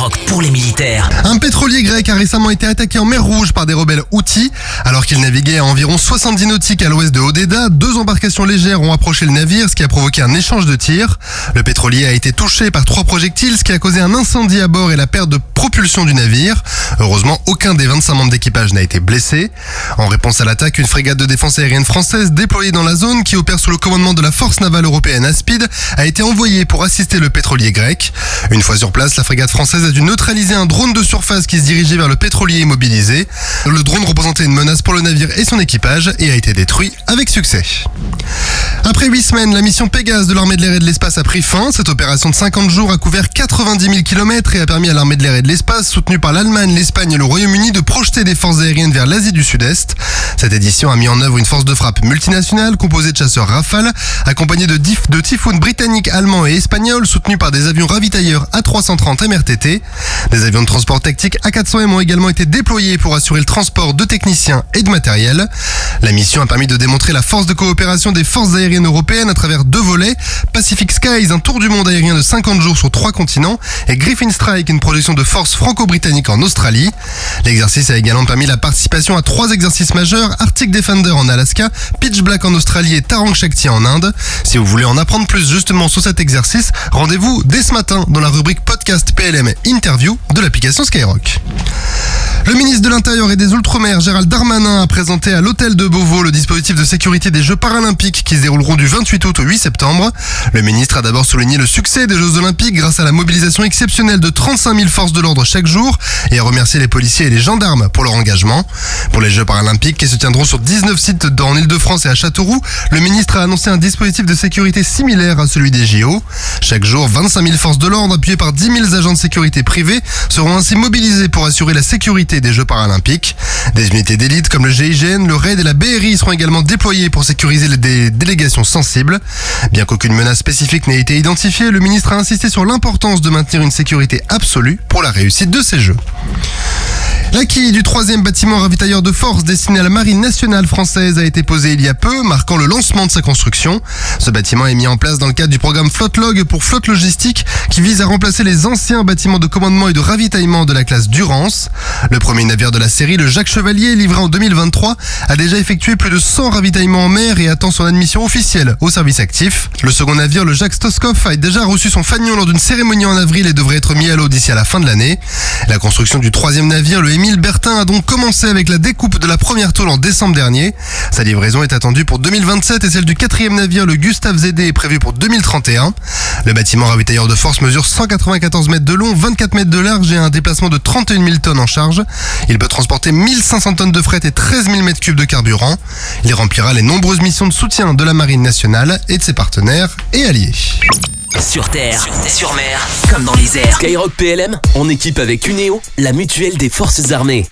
Skyrock pour les militaires. Un pétrolier grec a récemment été attaqué en mer Rouge par des rebelles Houthis. Alors qu'il naviguait à environ 70 nautiques à l'ouest de Hodeida, 2 embarcations légères ont approché le navire, ce qui a provoqué un échange de tirs. Le pétrolier a été touché par 3 projectiles, ce qui a causé un incendie à bord et la perte de propulsion du navire. Heureusement, aucun des 25 membres d'équipage n'a été blessé. En réponse à l'attaque, une frégate de défense aérienne française déployée dans la zone, qui opère sous le commandement de la force navale européenne ASPID, a été envoyée pour assister le pétrolier grec. Une fois sur place, la frégate française a dû neutraliser un drone de surface qui se dirigeait vers le pétrolier immobilisé. Le drone représentait une menace pour le navire et son équipage et a été détruit avec succès. Après 8 semaines, la mission Pégase de l'armée de l'air et de l'espace a pris fin. Cette opération de 50 jours a couvert 90 000 km et a permis à l'armée de l'air et de l'espace, soutenue par l'Allemagne, l'Espagne et le Royaume-Uni, de projeter des forces aériennes vers l'Asie du Sud-Est. Cette édition a mis en œuvre une force de frappe multinationale composée de chasseurs Rafale, accompagnée de typhoons britanniques, allemands et espagnols, soutenus par des avions ravitailleurs A330 MRTT. Des avions de transport tactique A400M ont également été déployés pour assurer le transport de techniciens et de matériel. La mission a permis de démontrer la force de coopération des forces aériennes européennes à travers 2 volets: Pacific Skies, un tour du monde aérien de 50 jours sur 3 continents, et Griffin Strike, une projection de force franco-britannique en Australie. L'exercice a également permis la participation à 3 exercices majeurs: Arctic Defender en Alaska, Pitch Black en Australie et Tarang Shakti en Inde. Si vous voulez en apprendre plus justement sur cet exercice, rendez-vous dès ce matin dans la rubrique podcast PLM Interview de l'application Skyrock. Le ministre de l'Intérieur et des Outre-mer, Gérald Darmanin, a présenté à l'hôtel de Beauvau le dispositif de sécurité des Jeux paralympiques qui se dérouleront du 28 août au 8 septembre. Le ministre a d'abord souligné le succès des Jeux olympiques grâce à la mobilisation exceptionnelle de 35 000 forces de l'ordre chaque jour et a remercié les policiers et les gendarmes pour leur engagement. Pour les Jeux paralympiques qui se tiendront sur 19 sites en Ile-de-France et à Châteauroux, le ministre a annoncé un dispositif de sécurité similaire à celui des JO. Chaque jour, 25 000 forces de l'ordre appuyées par 10 000 agents de sécurité privés seront ainsi mobilisés pour assurer la sécurité des Jeux paralympiques. Des unités d'élite comme le GIGN, le RAID et la BRI seront également déployées pour sécuriser des délégations sensibles. Bien qu'aucune menace spécifique n'ait été identifiée, le ministre a insisté sur l'importance de maintenir une sécurité absolue pour la réussite de ces Jeux. La quille du 3e bâtiment ravitailleur de force destiné à la Marine nationale française a été posée il y a peu, marquant le lancement de sa construction. Ce bâtiment est mis en place dans le cadre du programme Flotte-Log pour Flotte Logistique, qui vise à remplacer les anciens bâtiments de commandement et de ravitaillement de la classe Durance. Le premier navire de la série, le Jacques Chevalier, livré en 2023, a déjà effectué plus de 100 ravitaillements en mer et attend son admission officielle au service actif. Le second navire, le Jacques Stoskov, a déjà reçu son fanion lors d'une cérémonie en avril et devrait être mis à l'eau d'ici à la fin de l'année. La construction du 3e navire, le Émile Bertin, a donc commencé avec la découpe de la première tôle en décembre dernier. Sa livraison est attendue pour 2027 et celle du 4e navire, le Gustave Zédé, est prévue pour 2031. Le bâtiment ravitailleur de force mesure 194 mètres de long, 24 mètres de large et a un déplacement de 31 000 tonnes en charge. Il peut transporter 1500 tonnes de fret et 13 000 mètres cubes de carburant. Il remplira les nombreuses missions de soutien de la Marine nationale et de ses partenaires et alliés. Sur terre, sur mer, comme dans les airs. Skyrock PLM, en équipe avec Uneo, la mutuelle des forces armées.